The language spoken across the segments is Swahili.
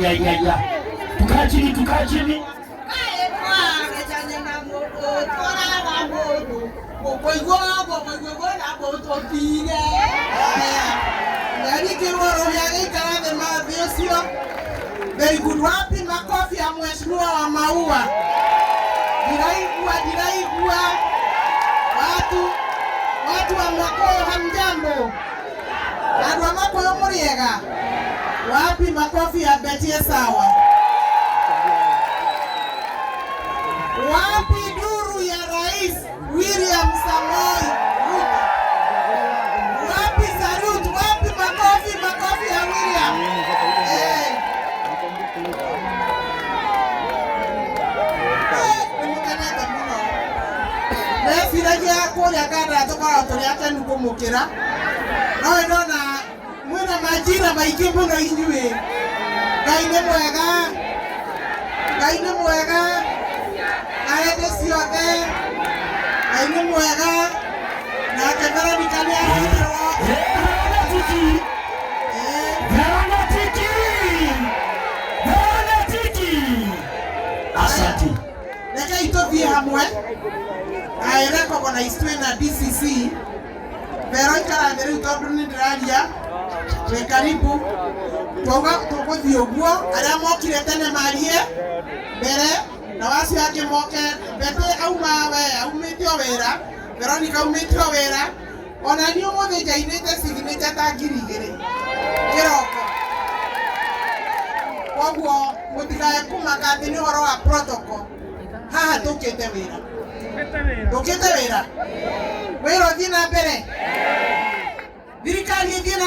ya. Tukaa chini. Very good. Wapi makofi ya mheshimiwa wa Maua. Diraigua. Watu wa Makoyo hamjambo. Watu wa Makoyo muriega. Wapi makofi ya Betie sawa. Wapi duru ya Rais William Samoei Ruto. Wapi salute, wapi makofi ya William. Siragia kuria kada tokora tori ake nuko mukira nawe ndona mwina majira maingĩ mũno inyuĩ. Ngai nĩ mwega na hĩndĩ ciothe. Ngai nĩ mwega na kemeronikania Asante. Reke itũthiĩ hamwe. Aereko kona istwe na DCC. Pero ikara ndĩrĩ tondũ nĩ ndĩraria. Karibu. Tũgũthiĩ ũguo arĩa mokire tene marie mbere na wacio angĩ moke. Bete aumĩte o wĩra. Veronica aumĩte o wĩra. Ona niĩ ũmũthĩ njainĩte signature ta 2,000 kĩroko. Koguo mũtikae kũmaka atĩ nĩ ũhoro wa protocol. Haha tũkĩte wĩra. Tũkĩte wĩra. Wĩra ũthiĩ na mbere. Thirikari ĩthiĩ na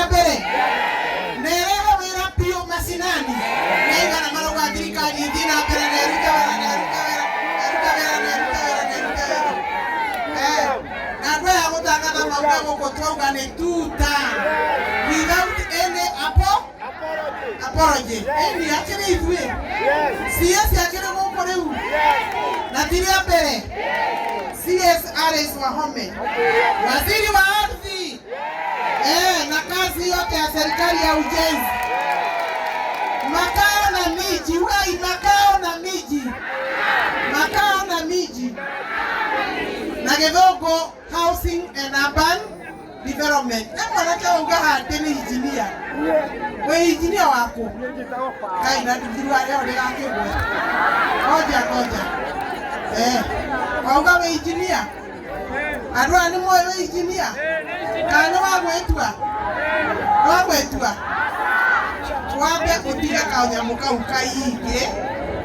mbere. Nerehe wĩra piũ macinani. Naigana marauga thirikari ĩthiĩ na mbere na ĩrute wĩra. Na andũ aya gũtangatha mauga gũkũ twauga nĩ tuta. Without any apology. Eni akĩrĩ ithuĩ. CS akĩrĩ gũkũ rĩu. Na tiria mbere. CS Alice Wahome. Waziri wa ardhi. Na kazi yote ya serikali ya ujenzi. Makao na miji. Na Githongo Housing and Urban Development. Mwanake uga hande ni engineer. We engineer wako. Kai na ndirwa leo ndĩrakĩgwe. Ngoja. Wauga we engineer. Andũ aya nĩ moĩ we engineer. Kana wagwetua. Twambe gũtiga kanyamũ kau kaingĩ.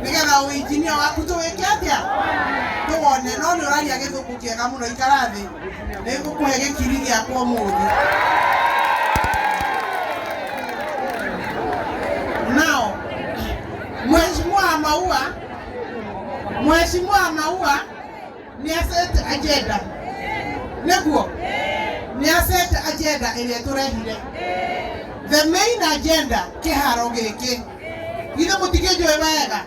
Nĩgetha we engineer waku tũwĩke atĩa? Tuone no nĩ ũraria gĩthũngũ kĩega mũno ikara thĩ. Nĩngũkũhe gĩkiri gĩakwa ũmũthĩ. Now, Mheshimiwa Maua ni asset agenda. Neguo. Ni asset agenda ĩrĩa tũrehire. The main agenda kĩharo gĩkĩ. Githĩ mũtikĩnjũĩ wega.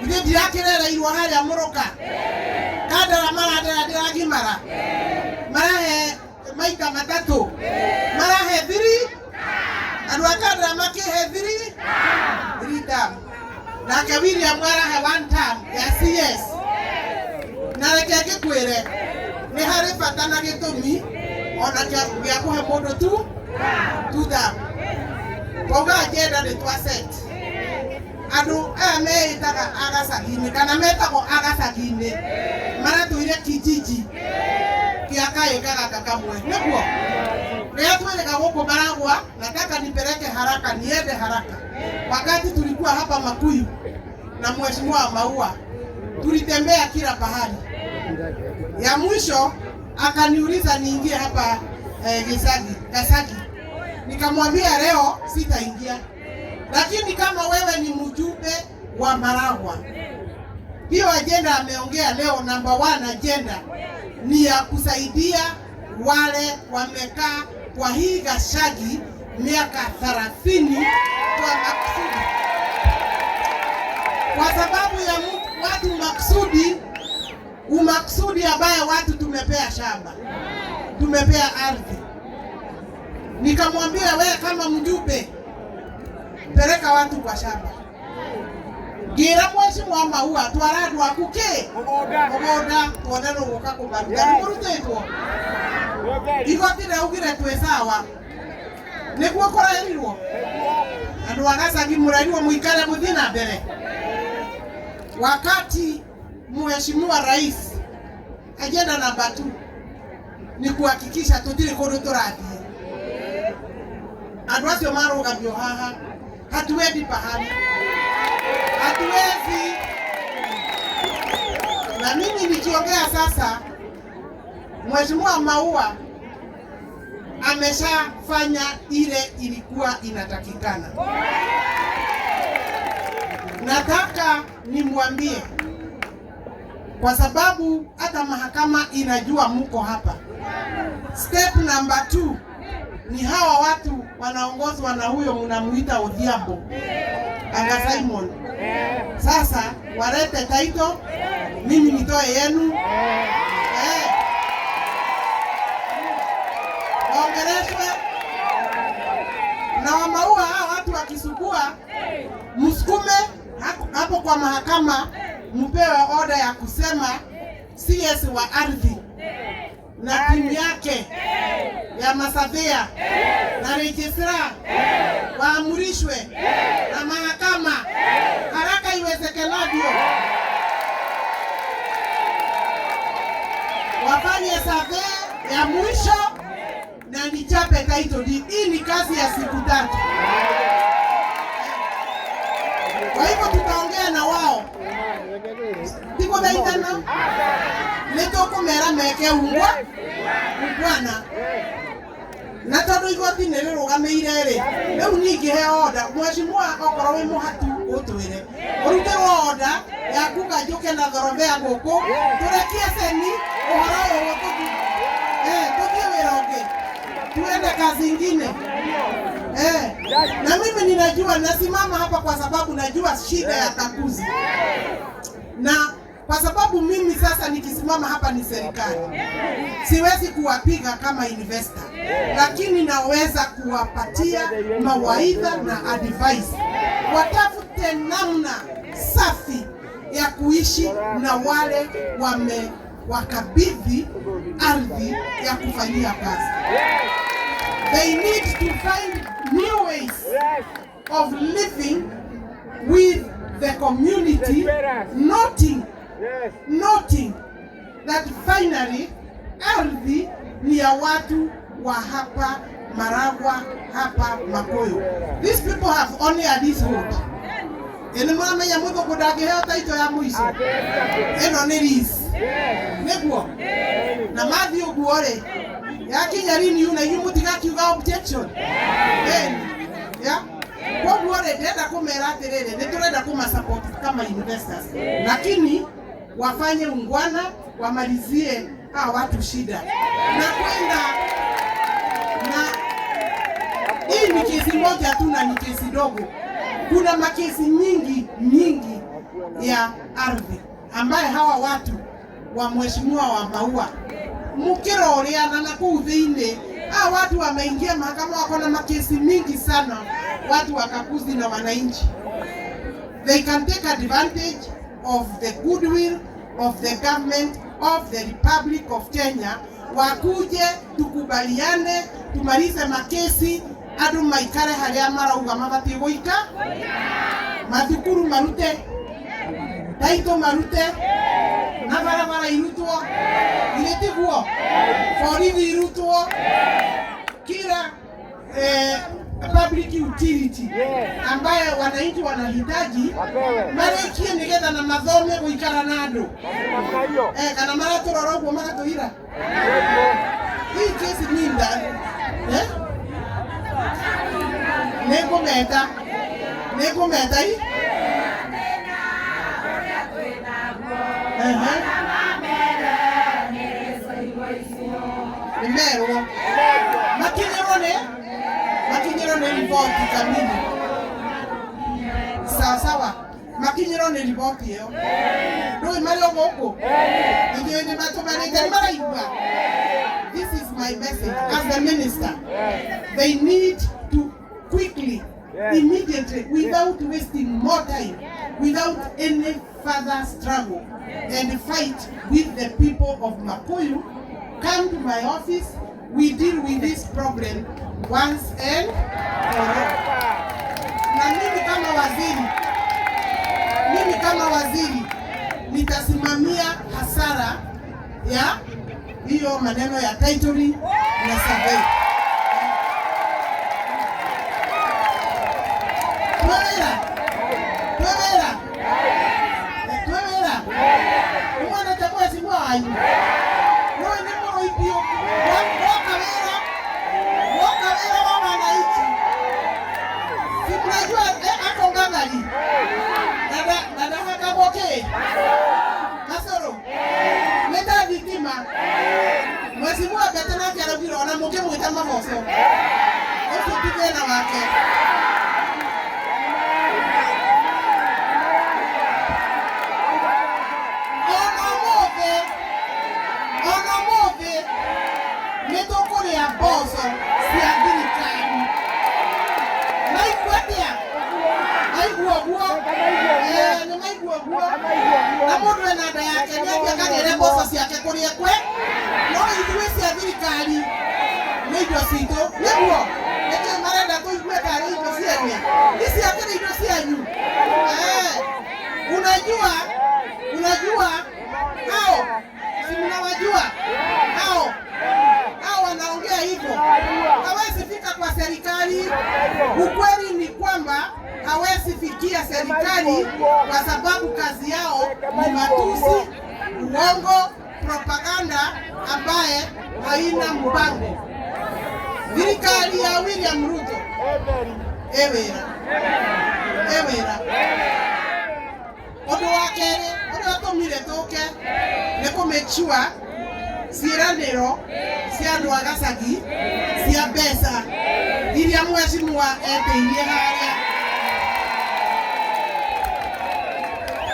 Githĩ ndirakĩrereirwo harĩa mũrũka. Kandara maradara ndiragimara. Marahe maita matatũ. Marahe 3. Andũ a Kandara makĩhe 3 term. Nake William arahe 1 term ya CS. Na reke ngĩkwĩre nĩ harĩ bata na gĩtũmi ona gĩa kũhe mũndũ 2 term. Koguo agenda nĩ twaset. Andũ aya meĩtaga agacagi-inĩ kana metagwo agacagi-inĩ maratũire kijiji kĩa kaĩga gaka kamwe. Nĩguo rĩrĩa twĩrĩga gũkũ Maragwa, nataka nipeleke haraka, niende haraka. Wakati tulikuwa hapa Makuyu na Mheshimiwa Maua, tulitembea kila pahali. Ya mwisho akaniuliza niingie hapa Gasagi. Nikamwambia leo sitaingia. Lakini kama wewe ni mjumbe wa Maragwa, hiyo agenda ameongea leo, number 1 agenda ni ya kusaidia wale wamekaa kwa hii Gachagua miaka 30 kwa makusudi. Kwa sababu ya watu makusudi ambaye watu tumepea shamba, tumepea ardhi. Nikamwambia wewe kama mjumbe peleka watu kwa shamba. Gira mheshimiwa Maua twara dwaku ke ogoda twonero guka kumaruga murutetwo igoti raugire twe sawa niguo korerirwo andu agasagi murarirwo muikare muthina mbere. Wakati mheshimiwa rais agenda namba 2 ni kuhakikisha tutiri kundu turathie. Andu acio marugamio haha hatuendi pahali, hatuwezi. Na mimi nikiongea sasa, Mheshimiwa Maua ameshafanya ile ilikuwa inatakikana. Nataka nimwambie, kwa sababu hata mahakama inajua mko hapa. Step number 2 ni hawa watu wanaongozwa na huyo mnamuita Odhiambo Anga Simon. Sasa walete title, mimi nitoe yenu. Waongeleshwe na Maua. Hawa watu wakisukua, msukume hapo kwa mahakama, mpewe order ya kusema CS wa ardhi na timu yake ya masavia na registrar waamrishwe na mahakama haraka iwezekanavyo, wafanye survey ya mwisho na nichape title deed. Hii ni kazi ya siku 3. Kwa hivyo tutaongea na wao. Tiko daitana neto kumera meke ungwa bwana na tondu igoti ni rirugameire ri riu ningi he order mheshimiwa okorwo wi muhatu utwire urute order ya kuga njuke na thorobea guku turekie seni uhoro uyu tuthie wira ungi tuende kazi ingine. Na mimi ninajua nasimama hapa kwa sababu najua shida ya kakuzi, na kwa sababu mimi sasa nikisimama hapa ni serikali, siwezi kuwapiga kama investor, lakini naweza kuwapatia mawaidha na advice, watafute namna safi ya kuishi na wale wakabidhi ardhi ya kufanyia kazi. They need to find new ways of living with the community, noting that finally ardhi ni ya watu wa hapa Maragwa, hapa Makoyo. These people have only a leasehold. Ene mama ya mwiko kudage heo taito ya mwisho. Eno ni lease. Neguo. Na mathi uguore. Ya kinyarini yuna yumutika kiuga objection. Ya. Kwa guore denda kumera atirere. Neturenda kuma support kama investors. Lakini wafanye ungwana, wamalizie hawa watu shida. Na kwenda na hii ni kesi moja tu na ni kesi dogo. Kuna makesi nyingi ya ardhi ambaye hawa watu wa mheshimiwa wa Maua mukiroriana na kuudhine. Hawa watu wameingia mahakama, wako na makesi mingi sana, watu wakakuzi na wananchi. They can take advantage of the goodwill of the government of the Republic of Kenya. Wakuje tukubaliane, tumalize makesi, adu maikare haria marauga mabati goika, mathukuru marute, taito marute, na barabara irutwo, iretiguo, borithi irutwo, kila public utility ambaye wananchi wanahitaji marekie nigetha na mathome guikara na andu kana maraturora uguo magatuira. Hii kesi ni ndani negumeta hii nimerwo makinyiro ni ripoti kamili sawa makinyiro ni ripoti hiyo ndio mali ogo ndio ni matumanite maraigwa. This is my my message as the minister. They need to quickly, immediately, without wasting more time, without any further struggle and fight with the people of Makuyu, come to my office. We deal with this problem once and for all. Na mimi kama waziri nitasimamia hasara ya hiyo maneno ya titling na survey. Tuwela. Mwana chakua simua ayu. Mwana nemo ipio. Wakawela wa wanaichi. Sikunajua ako ngangari. Nada hakaboke. Masoro. Meta vitima. Mwesimua betana kia rafiro. Wanamoke mwita mamoso. Osu pige na wake. Metokore ya boso sia dirikani. Maikwatia. Maiguagua. Ni maiguagua. Na mundu ena nda yake nĩ akagere boso ciake kuria kwe. No ithuĩ cia dirikani. Nĩ indo citũ. Nĩguo. Nĩkĩo marenda kũigua tarĩ indo cianyu. Ici akĩrĩ indo cianyu. Unajua hao. Si mnawajua hao. Wanaongea hivyo. Hawezi fika kwa serikali. Ukweli ni kwamba hawezi fikia serikali kwa sababu kazi yao ni matusi, uongo, propaganda ambaye haina mpango. Serikali ya William Ruto. Ewera. Odo wakere, odo atomire toke, neko make sure ciĩranĩro cia andũ a Gacagi cia mbeca iria mheshimiwa etĩirie harĩa.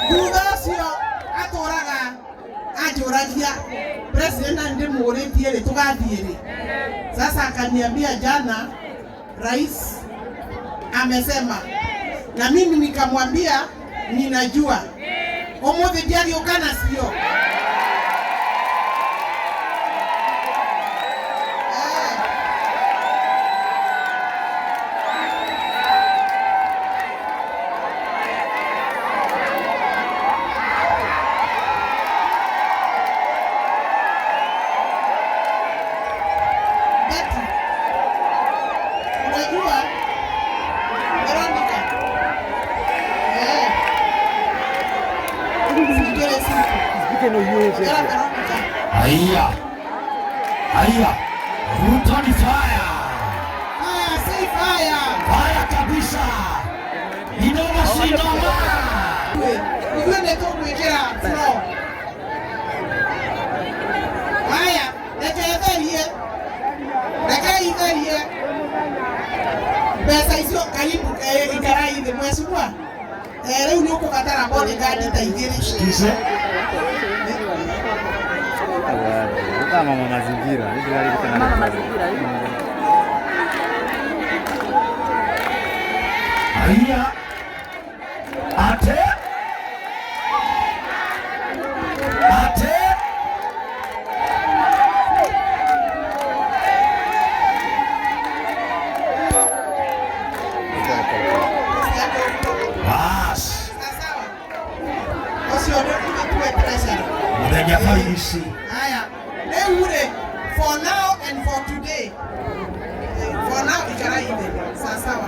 Thutha ũcio atũraga anjũragia president ndĩmũrĩtie rĩ tũgathiĩ rĩ. Sasa akaniambia jana rais amesema, na mimi nikamwambia ninajua ũmũthĩ ndiagĩũkana sio. Haya. Ruto ni fire. Si fire. Fire kabisa. Inoma sinoma. Wewe ndio kuwekea flow. Haya, nakaitharie. Pesa hizo karibu ikarai ile mheshimiwa. Leo ni uko katara bodyguard itaingirisha. Kise. Mama mazingira. Mama mazingira hivi. Haya. Ate. Bas. Mwenye haisi. Haya. For now and for today. For now ikaraide. Sawa.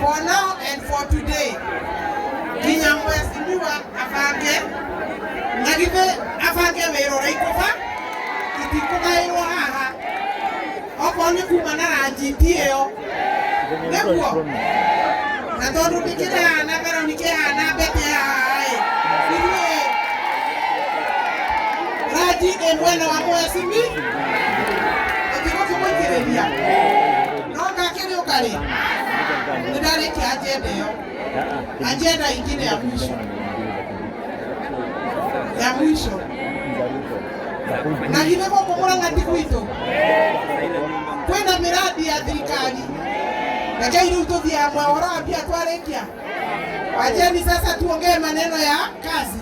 For now and for today. Kinyamwesimiwa afake. Nagive afake wero raikufa. Itikuka iro haha. Okoni kumana ajitieo. Nebuo. Na tondu nikira na Veronica na bete hai. Raji emwana wa mwesimi. Etiko kumwekereria. Nonga kiri ukari. Ndariki agenda yo. Agenda ingine ya mwisho. na githeko kumuranga ti gwitũ kwĩna miradi ya thirikari na rĩu tũthiĩ amwe Orapia twarĩkia. Wacheni sasa tuongee maneno ya kazi,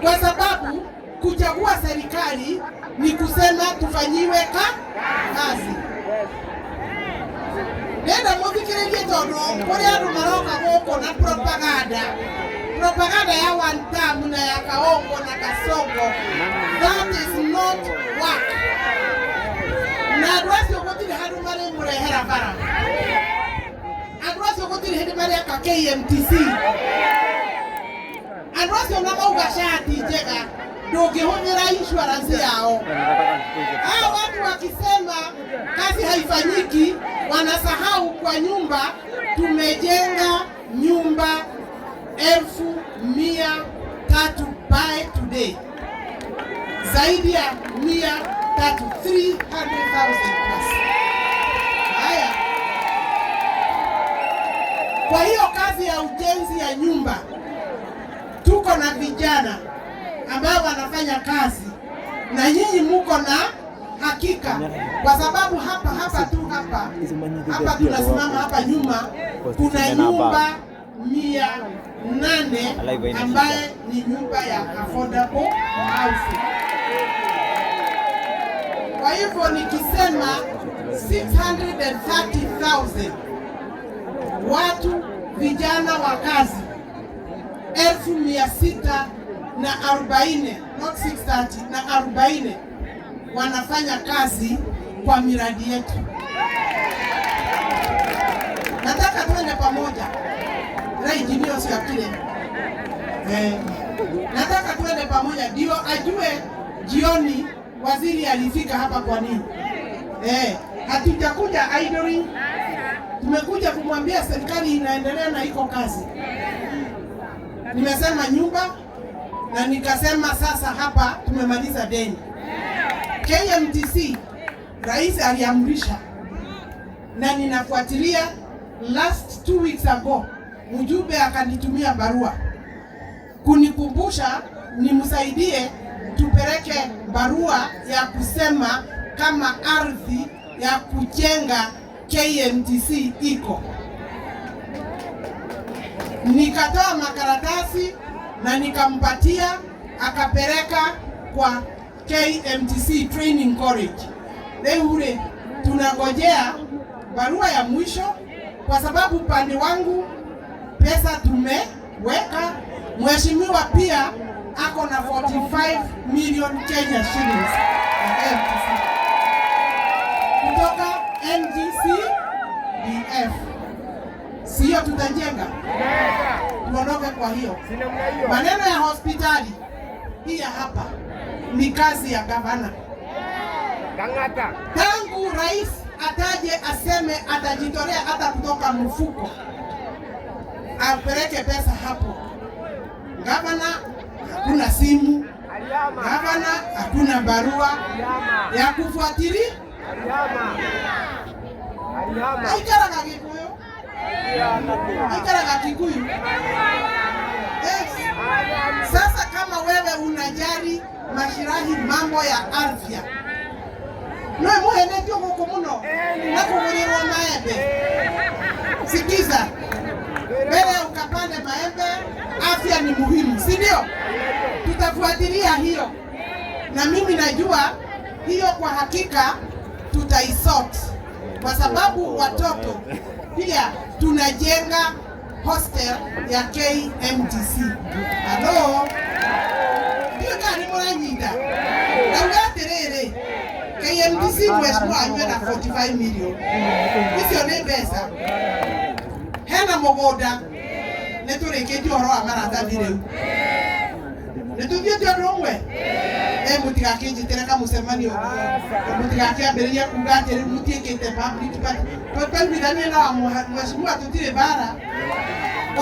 kwa sababu kuchagua serikali ni kusema tufanyiwe kazi. Nenda muthikĩrĩrie tondu kũrĩ andũ maroka gũkũ na propaganda ya one term na ya Kaongo na Kasongo. That is not work. Na andũ acio gũtirĩ handũ marĩmũrehera bara, andũ acio gũtirĩ hĩndĩ marĩaka KMTC, andũ acio na mauga shati njega ndũngĩhũthĩra insurance yao. Hao watu wakisema kazi haifanyiki wanasahau kwa nyumba tumejenga nyumba 1,300 by today, zaidi ya 300,000 plus. Haya, kwa hiyo kazi ya ujenzi ya nyumba tuko na vijana ambao wanafanya kazi na nyinyi muko na hakika, kwa sababu hapa tunasimama hapa nyuma kuna nyumba 800 ambaye ni nyumba ya affordable housing. Kwa hivyo nikisema 630,000 watu vijana wa kazi 1,640 not 630 na 40 wanafanya kazi kwa miradi yetu. Nataka tuende pamoja. Injinia sio kile. Nataka tuende pamoja ndio ajue jioni waziri alifika hapa kwa nini. Hatujakuja idling. Tumekuja kumwambia serikali inaendelea na iko kazi. Nimesema nyumba na nikasema sasa hapa tumemaliza deni. KMTC rais aliamrisha na ninafuatilia. Last 2 weeks ago mjumbe akanitumia barua kunikumbusha nimsaidie tupeleke barua ya kusema kama ardhi ya kujenga KMTC iko. Nikatoa makaratasi na nikampatia, akapeleka kwa KMTC Training College. Leo tunangojea barua ya mwisho, kwa sababu upande wangu pesa tumeweka. Mheshimiwa pia ako na 45 million Kenya shillings kutoka NGCDF. Sio tutajenga tuondoke. Kwa hiyo maneno ya hospitali hii hapa ni kazi ya gavana. Tangu rais ataje aseme atajitolea hata kutoka mfuko apeleke pesa hapo, gavana hakuna simu, gavana hakuna barua ya kufuatilia. Aikara Kikuyu. Sasa kama wewe unajali mashirahi mambo ya afya, noe muhene ndio huko muno na kugulirwa maembe. Sikiza, mbele ukapande maembe, afya ni muhimu, si ndio? Tutafuatilia hiyo, na mimi najua hiyo kwa hakika tutaisort, kwa sababu watoto pia tunajenga hostel ya KMTC. Hello? Ndio kani muranyinda. Na terere. KMTC mheshimiwa anywe na 45 million. Hizo ni pesa. Hena mogoda. Netureketi oro amarata direu. Netuthiete romwe. Mutigakinjitira mucemanio mutigakiambiriria kuga atiri mutiekete public but twambithanie na mheshimiwa tutire bara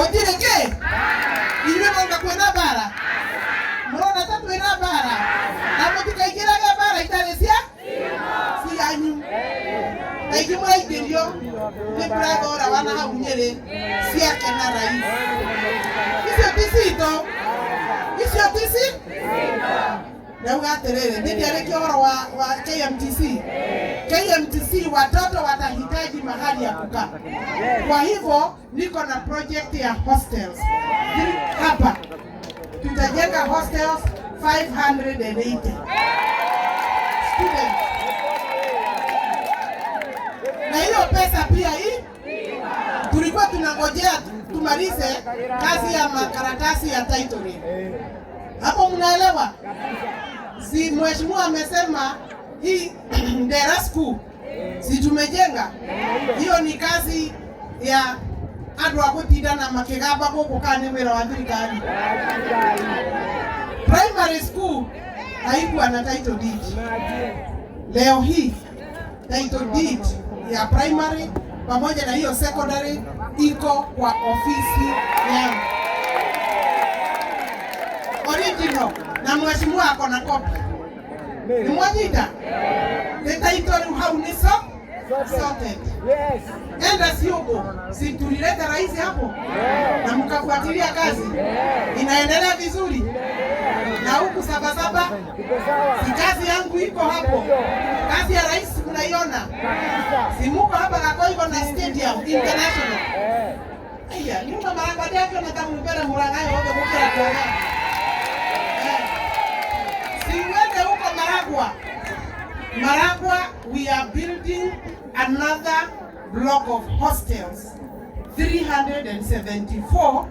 utire ke inywe monga kwena bara murona ta twena bara na mutikaingiraga bara itare cia si anyu aiki muraitirio ni brother wana hau Nyeri ciake na rais icio tisito na ugaterere ndio ile wa KMTC. KMTC watoto watahitaji mahali ya kukaa. Kwa hivyo niko na project ya hostels hapa. Tutajenga hostels 580 students. Na hiyo pesa pia hii tulikuwa tunangojea tumalize kazi ya makaratasi ya title. Hapo mnaelewa? Si mheshimiwa amesema hii Ndera School si tumejenga. Hiyo ni kazi ya andũ a gũtindana makĩgamba gũkũ kana nĩ wĩra wa thirikari. Primary school haikuwa na title deed. Leo hii title deed ya primary pamoja na hiyo secondary iko kwa ofisi yangu original, na mheshimiwa ako na copy. Ni mwajita the title hau ni sorted. Yes. Enda Siogo, si tulileta rais hapo na mkafuatilia kazi inaendelea vizuri, na huku Sabasaba si kazi yangu iko hapo, kazi ya rais mnaiona, si muko hapa Kakoigo na Stadium International. Aya, nyumba marangwa yake na tamumbele murangayo wote mukira kwa si wende huko Maragwa, we are building another block of hostels, 374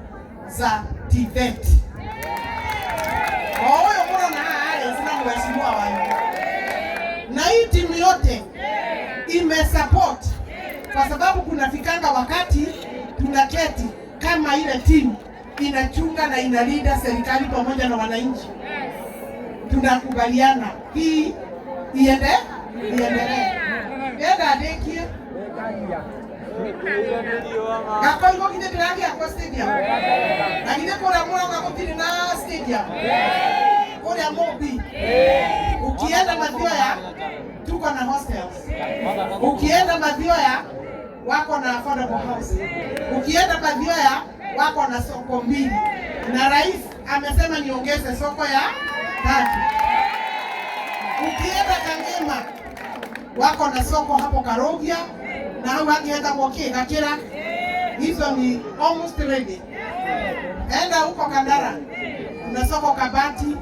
za TVET. Oyo mwana na haya sina mheshimiwa wangu. Na hii timu yote imesupport kwa sababu kunafikanga wakati tunaketi kama ile timu inachunga na inalinda serikali pamoja na wananchi. Tunakubaliana hii iendelee. Enda adekie. Kakoigo kide diragi kwa stadium. Na kide kora mwana ngakutiri na stadium. Kora mobi. Ukienda Mathioya tuko na hostels. Ukienda Mathioya wako na affordable house. Ukienda Mathioya wako na soko mbili. Na rais amesema niongeze soko ya 3. Ukienda Kangema wako na soko hapo Karogia, na hao wangeenda Moke Gakira, hizo ni almost ready. Enda huko Kandara na soko Kabati,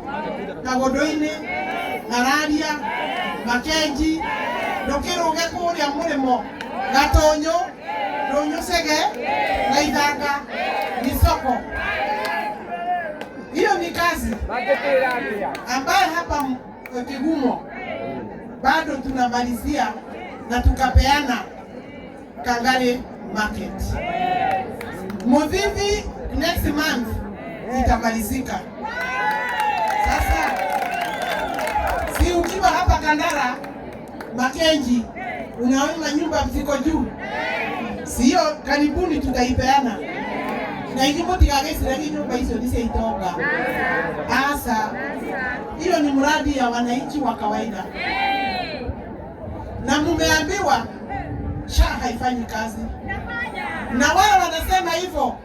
Kagodoine, Ngararia, Makenji, Dokiruge kuria Murimo, Gatonyo, Ronyosege, na Ithanga ni soko. Hiyo ni kazi ambaye hapa Kigumo bado tunamalizia na tukapeana Kangare Market. Muvivi next month itamalizika. Sasa si ukiwa hapa Kandara Makenji unaona nyumba ziko juu, sio karibuni tutaipeana. Na hiyo tigagesi na nyumba hizo nise itoka. Asa hiyo ni mradi ya wananchi wa kawaida. Na mumeambiwa SHA haifanyi kazi. Na wao wanasema hivyo.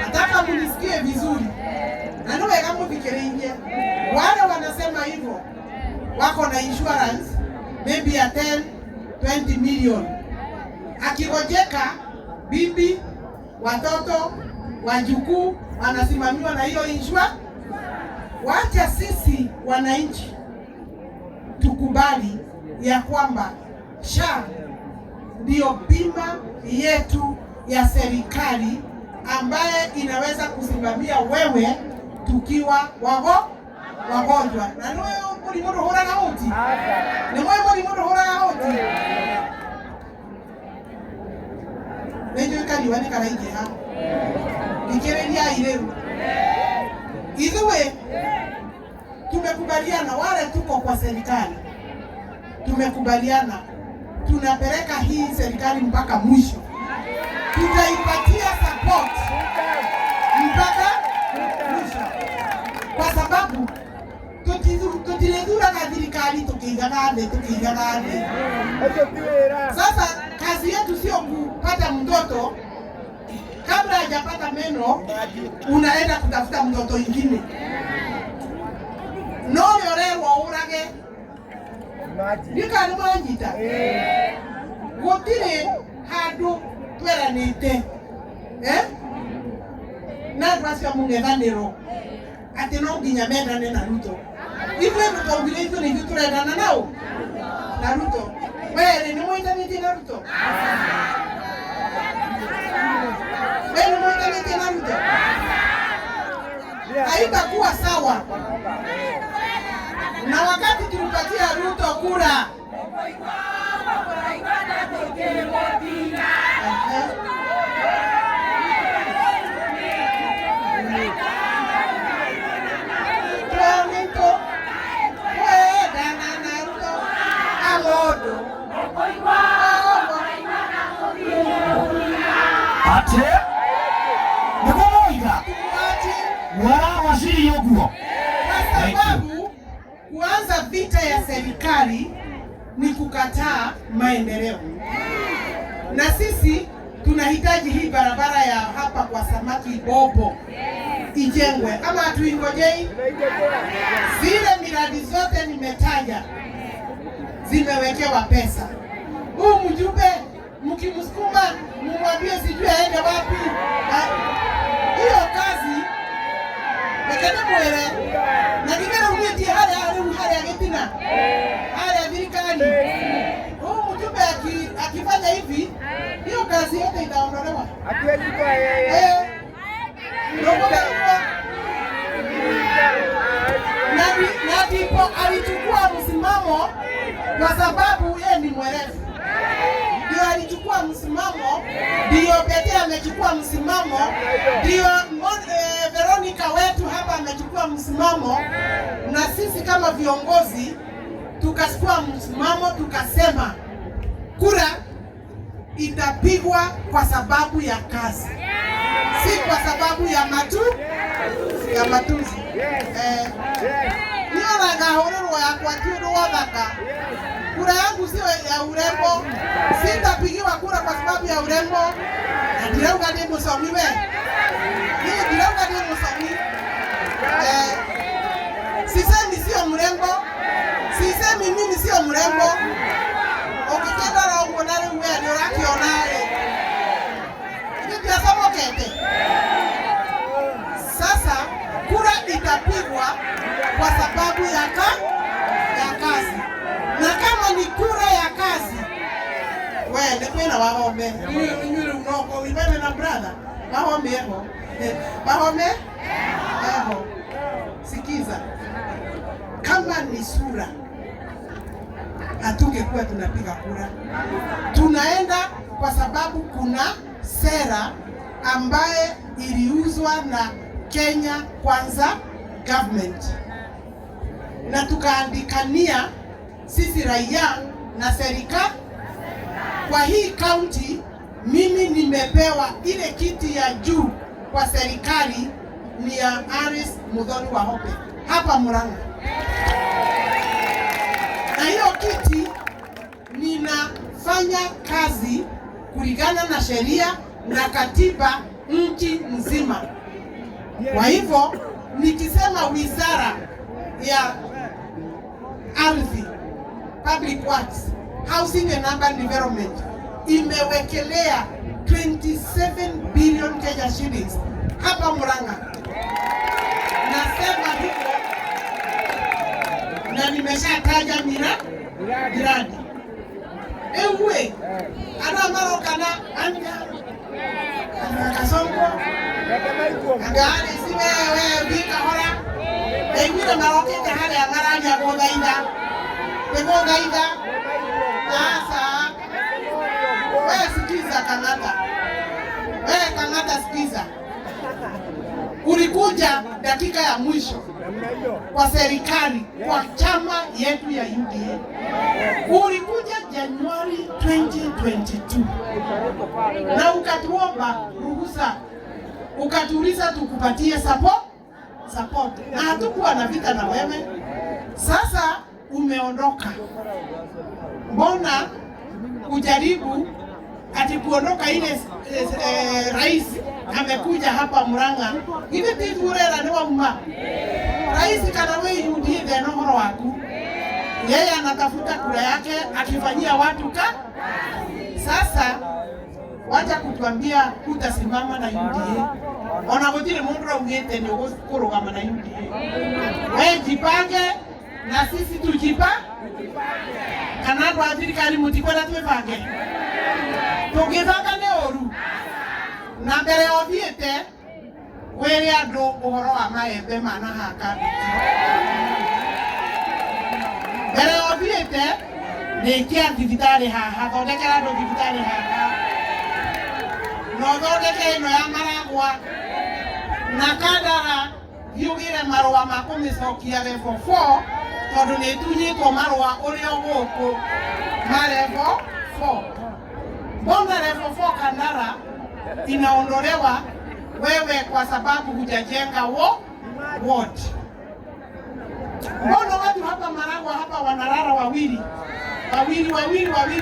Nataka munisikie vizuri. Na ndio kama fikirinje. Wale wanasema hivyo wako na insurance maybe ya 10-20 million. Akigojeka bibi, watoto, wajukuu wanasimamiwa na hiyo insurance. Wacha sisi wananchi tukubali ya kwamba SHA ndio bima yetu ya serikali ambaye inaweza kusimamia wewe tukiwa wagonjwa. Na niwe muri hora na hoti. Niwe muri hora na hoti. Ndio kali wani kana ije ha. Ikirelia ileru. Iwe tumekubaliana wale tuko kwa serikali. Tumekubaliana tunapeleka hii serikali mpaka mwisho. Tutaipatia support mpaka mwisho. Kwa sababu tutilezura na serikali tukigagane. Sasa kazi yetu sio kupata mtoto kabla hajapata meno unaenda kutafuta mtoto mwingine. no yorerwo urage ndikani mwanyita gutire handu tweranite na twasika mungethaniro ati no nginya mendane na Ruto. Ithuĩ tũtaugire ithuĩ nĩ ithuĩ tũrendana nao na Ruto. Wewe nĩ mũitanĩtie na Ruto? Wewe nĩ mũitanĩtie na Ruto? Haitakuwa sawa. Na wakati tulipatia Ruto kura ate nikumoiga waziri yoguo, kwa sababu kuanza vita ya serikali ni kukataa maendeleo, na sisi tunahitaji hii barabara ya hapa kwa Samaki Bobo ijengwe, ama hatuingojei? Zile miradi zote nimetaja zimewekewa pesa. Huu mjumbe mkimsukuma mumwambie sijui aende wapi, hiyo kazi ekene mwere na kigera umeti hali agetina hali adirikani. Huu mjumbe akifanya hivi, hiyo kazi yote itaondolewa. Na ndipo alichukua msimamo kwa sababu yeye ni mwerevu. Ndio alichukua msimamo, ndio Pete amechukua msimamo, ndio Veronica wetu hapa amechukua msimamo, na sisi kama viongozi tukachukua msimamo, tukasema kura itapigwa kwa sababu ya kazi, si kwa sababu ya matuzi. Niona ngahorerwa yakwa kiundu wathaka. Kura yangu sio ya urembo, sitapigiwa kura kwa sababu ya urembo. Na ndirauga ndi musomi we, niĩ ndirauga ndi musomi. Sisemi sio mrembo, sisemi mimi sio mrembo. Ukikenda ũguo na rĩu we nĩ ũrakiona rĩ, nĩtiacomokete. Sasa kura itapigwa kwa sababu ya kazi. Na kama ni kura ya kazi, wewe ndio wahome. Yule unoko wewe na brother. Wahome hapo. Wahome? Hapo. Sikiza. Kama ni sura, hatungekuwa tunapiga kura. Tunaenda kwa sababu kuna sera ambaye iliuzwa na Kenya Kwanza government, na tukaandikania sisi raia na serikali. Kwa hii county mimi nimepewa ile kiti ya juu kwa serikali ni ya Aris Muthoni Wahope hapa Murang'a, na hiyo kiti ninafanya kazi kulingana na sheria na katiba nchi nzima. Kwa hivyo nikisema wizara ya ardhi, public works, housing and urban development imewekelea 27 billion Kenya shillings hapa Murang'a. Nasema hivyo na nimeshataja miradi. Ewe ana marokana anja kasongo agari siwe bika hora ewe marokete hali angaraja gogaida sasa. Wewe sikiza Kang'ata, sikiza. Ulikuja dakika ya mwisho kwa serikali, kwa chama yetu ya UDA. Ulikuja Januari 2022 na ukatuomba ruhusa, ukatuuliza tukupatie support, na hatukuwa na vita na wewe. Sasa umeondoka, mbona ujaribu ati kuondoka ile rais amekuja hapa Murang'a. Hivi titurera ni wauma. Rais kana wewe yudie theno horo waku. Yeye anatafuta kura yake akifanyia watu sasa wacha kutuambia utasimama na UDA. Ona gutire mundu raugite ni ukurugama na UDA. Wewe jipange na sisi tujipange. Kana kwa thirikari mutikwenda twebange. Tugithanga ni oru. Na mbere othiete were andu uhoro wa maembe manahaka. Mbere othiete ni kia thibitari haha thondekera andu thibitari haha. No thondeke ino ya Maragwa na Kandara yugire marua ma kumicokia level 4 tondu ni tunyitwo marua urio guku ma level 4. Mbona level 4 Kandara inaondolewa wewe kwa sababu hujajenga ward? Mbona watu hapa Maragwa hapa wanalala wawili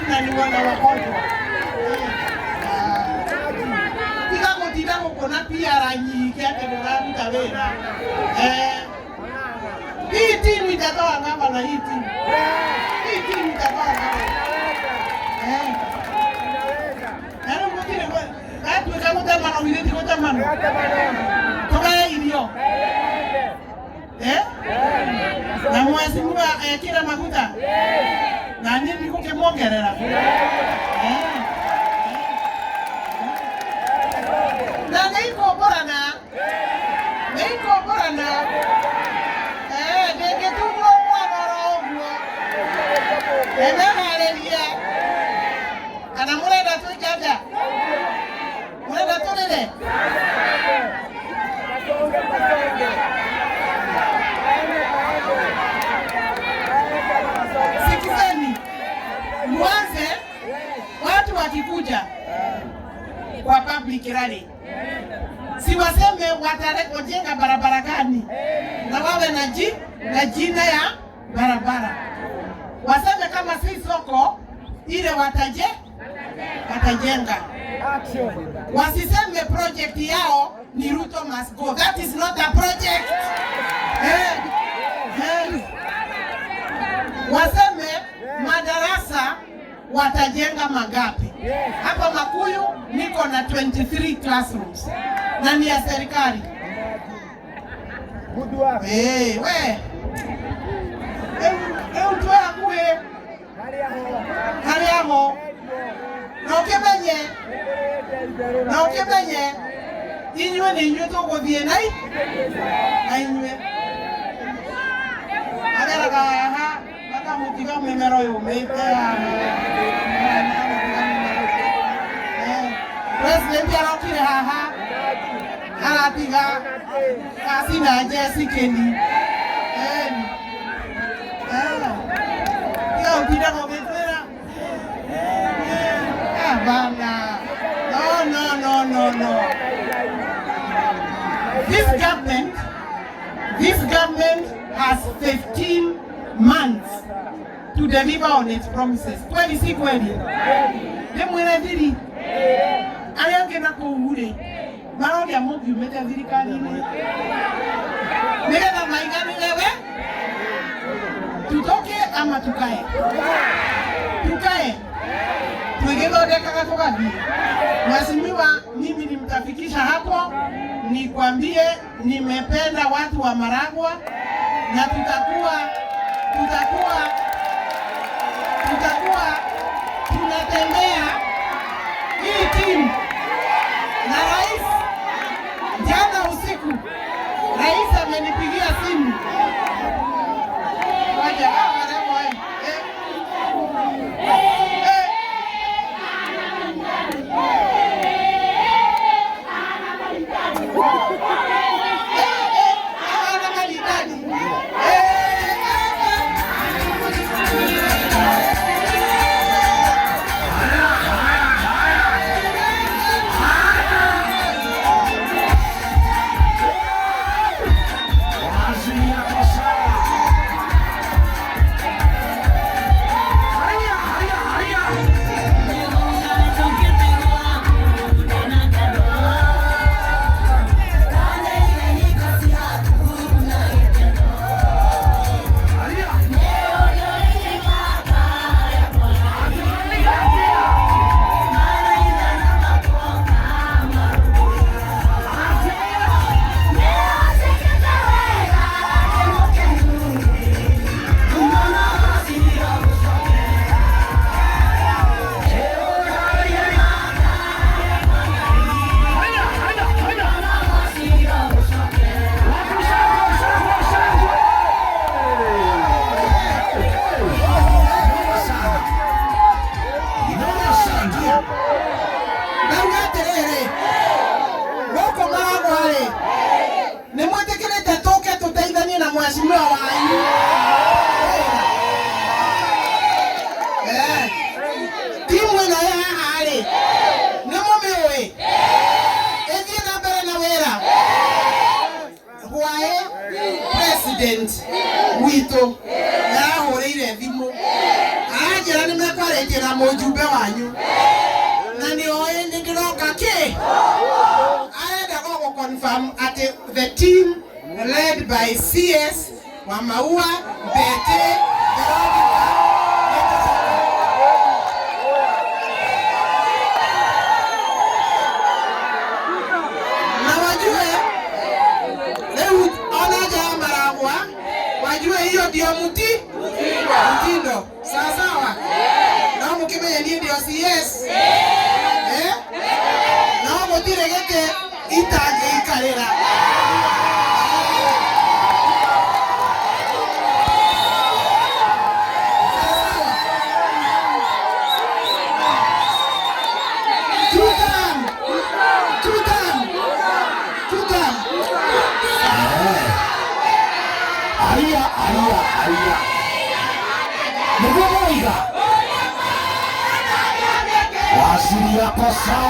na ni wana wagonjwa? Kila kuna pia rangi yake ndani tawera. Hii timu itatoa ngamba na hii timu. Hii timu itatoa ngamba. Nani mkutile kwa watu kama kama na wili kwa tamano. Toka ilio. Na mwezi mwa kila makuta. Na nini kukemongerera. Na niko borana denge tumo mwana roho haleluya kana murenda tujaja murenda tulile sikizeni mwanze watu wakikuja kwa public rally si waseme watajenga barabara gani na wawe na jina ya barabara. Waseme kama si soko ile watajenga. Wasiseme project yao ni Ruto must go. That is not a project. Waseme madarasa watajenga magapi. Hapa Makuyu niko na 23 classrooms. Na ni ya serikali. We. Utwe akuwe. Hali aho. Na ukemenye. Inywe ni inywe toko vie nai. Inywe. Agara kaha. Baka mutiga mwemero yumete. President yarokire haha. Aratiga kasi na Jesse Kendi. Yo tira mobetera. Bana. No. This government has 15 months to deliver on its promises. Kweli si kweli? Demwele diri. Ayange na kuhuri. Maoni ya Mungu umeta thirikari ni. Nĩgetha maiganĩre tutoke ama tukae. Tukae. Tugithondekaga tugathie. Mheshimiwa, mimi nimtafikisha hapo, nikwambie nimependa watu wa Maragwa na tutakuwa tunatembea hii timu na rais. Jana usiku rais amenipigia simu. Waja gũthaitĩra mũjumbe wanyu na nĩ oĩ nĩ ndĩroka kĩ arenda go confirm atĩ the team led by CS Wamaua Mbete na wajue leo onaja Maragwa wajue hiyo ndio mtindo sawa na mkimenya ndio CS na mutire gete itange ikarira Aya. Niguo moiga. Wasiri yako sawa.